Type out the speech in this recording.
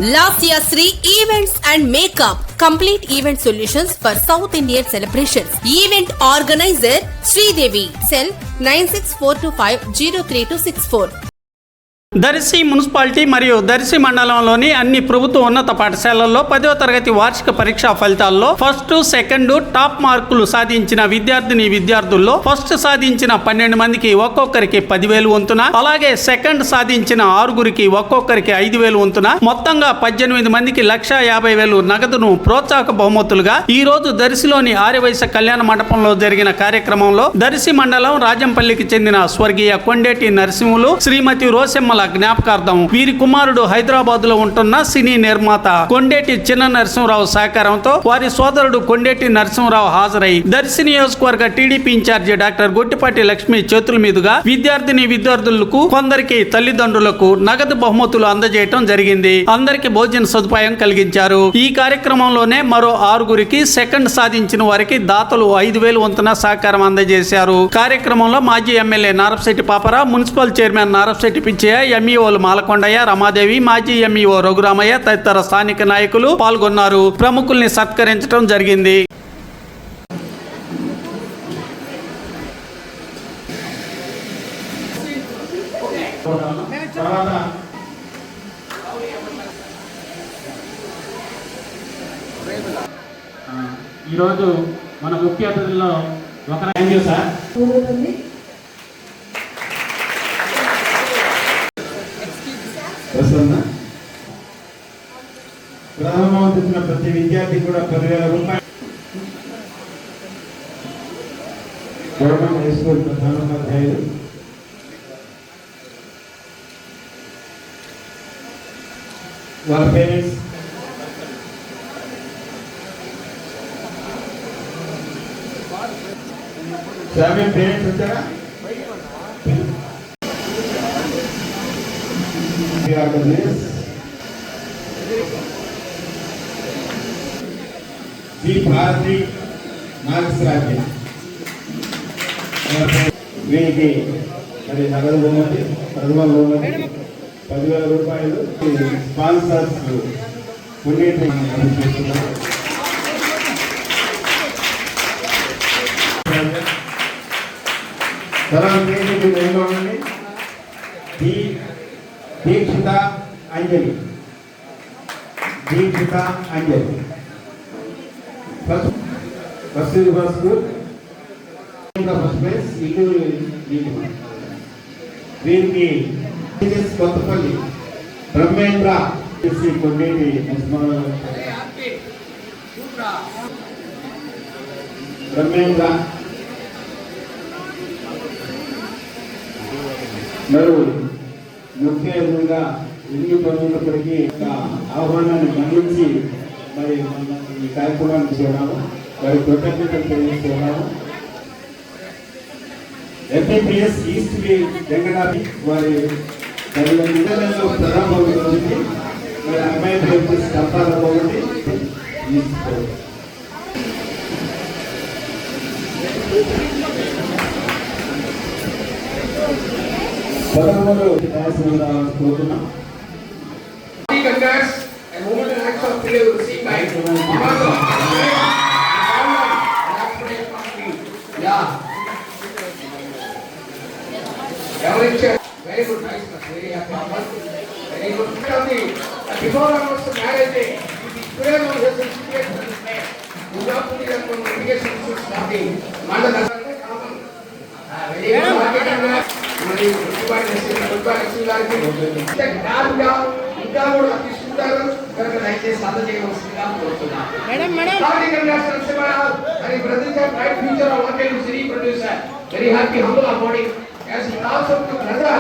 Lasya Sri Events and Makeup, complete event solutions for South Indian celebrations. Event organizer Sridevi. Cell 9642503264. Darsi municipality మరియు దర్శి మండలంలోని అన్ని ప్రభుత్వ ఉన్నత పాఠశాలల్లో 10వ తరగతి వార్షిక పరీక్షా ఫలితాల్లో ఫస్ట్, సెకండ్ టాప్ మార్కులు సాధించిన విద్యార్థుల్లో ఫస్ట్ సాధించిన 12 మందికి ఒక్కొక్కరికి 10,000 వంతున, అలాగే సెకండ్ సాధించిన 6గురికి ఒక్కొక్కరికి 5,000 వంతున, మొత్తంగా 18 మందికి 1,50,000 నగదును ప్రోత్సాహక బహుమతులుగా ఈ రోజు దర్శిలోని ఆర్యవైశ్య కళ్యాణ మండపంలో జరిగిన కార్యక్రమంలో దర్శి మండలం రాజంపల్లికి చెందిన స్వర్గీయ కొండేటి నరసింహులు శ్రీమతి రోసెమ్మల జ్ఞాపకార్థం వీరి కుమారుడు హైదరాబాద్ లో ఉంటున్న సినీ నిర్మాత కొండేటి చిన్న నరసింహరావు సహకారంతో వారి సోదరుడు కొండేటి నరసింహరావు హాజరై దర్శి నియోజకవర్గ TDP incharge doctor Gottipati Lakshmi చేతుల మీదుగా విద్యార్థులకు కొందరికి తల్లిదండ్రులకు నగదు బహుమతులు అందజేయటం జరిగింది. అందరికి భోజన సదుపాయం కలిగించారు. ఈ కార్యక్రమంలోనే మరో 6గురికి సెకండ్ సాధించిన వారికి దాతలు 5,000 వంతున సహకారం అందజేశారు. కార్యక్రమంలో మాజీ MLA Narapasetti Papara, municipal chairman Narapasetti Pitchaiah, ఎంఈఓలు మాలకొండయ్య, రమాదేవి, మాజీ ఎంఈఓ రఘురామయ్య తదితర స్థానిక నాయకులు పాల్గొన్నారు. ప్రముఖుల్ని సత్కరించడం జరిగింది. ఈరోజు మన ముఖ్య అతిథుల్లో ఒక థ్యాంక్ యూ సార్. ప్రథమ ప్రతి విద్యార్థి కూడా 10,000 రూపాయలు గవర్నమెంట్ హై స్కూల్ ప్రధానోపాధ్యాయులు వాళ్ళ పేరెంట్స్ పేరెంట్స్ వచ్చారా? భారతి నాగస్రాజ్య వీరికి మరి నగదు బహుమతి, ప్రథమ బహుమతి 10,000 రూపాయలు స్పాన్సర్స్ కొన్నిటి చేస్తున్నారు. దీక్షిత అంజలి ఫస్ట్ ప్లేస్ వీరికి కొత్తపల్లి బ్రహ్మేంద్ర కొండేటి బ్రహ్మేంద్ర మరి ముఖ్య ఎదురుగా ఎన్ని పనులప్పటికీ ఆహ్వానాన్ని మన్నించి మరి ఈ కార్యక్రమాన్ని చేయడాము, వారి కృతజ్ఞతలు తెలియజేస్తున్నాము. ఎంపీపీఎస్ ఈస్ట్ వెంకటాపి వారి నిజంలో ప్రారంభం జరిగింది. మరి అమ్మాయి కప్పాల పోగొట్టి పదకొండు కోరుతున్నాం. Very good, nice, very happy, very good. Before I was married, today I was a situation in this place. We have to get communication issues starting. Mandala common. Very good market and very goodbye ఇంకా కూడా తీసుకుంటారు కనుక దయచేసి అంత చేయవలసిందిగా కోరుతున్నాను. Very brother, bright future of local city producer. Very happy, humble about it. As he also to brother.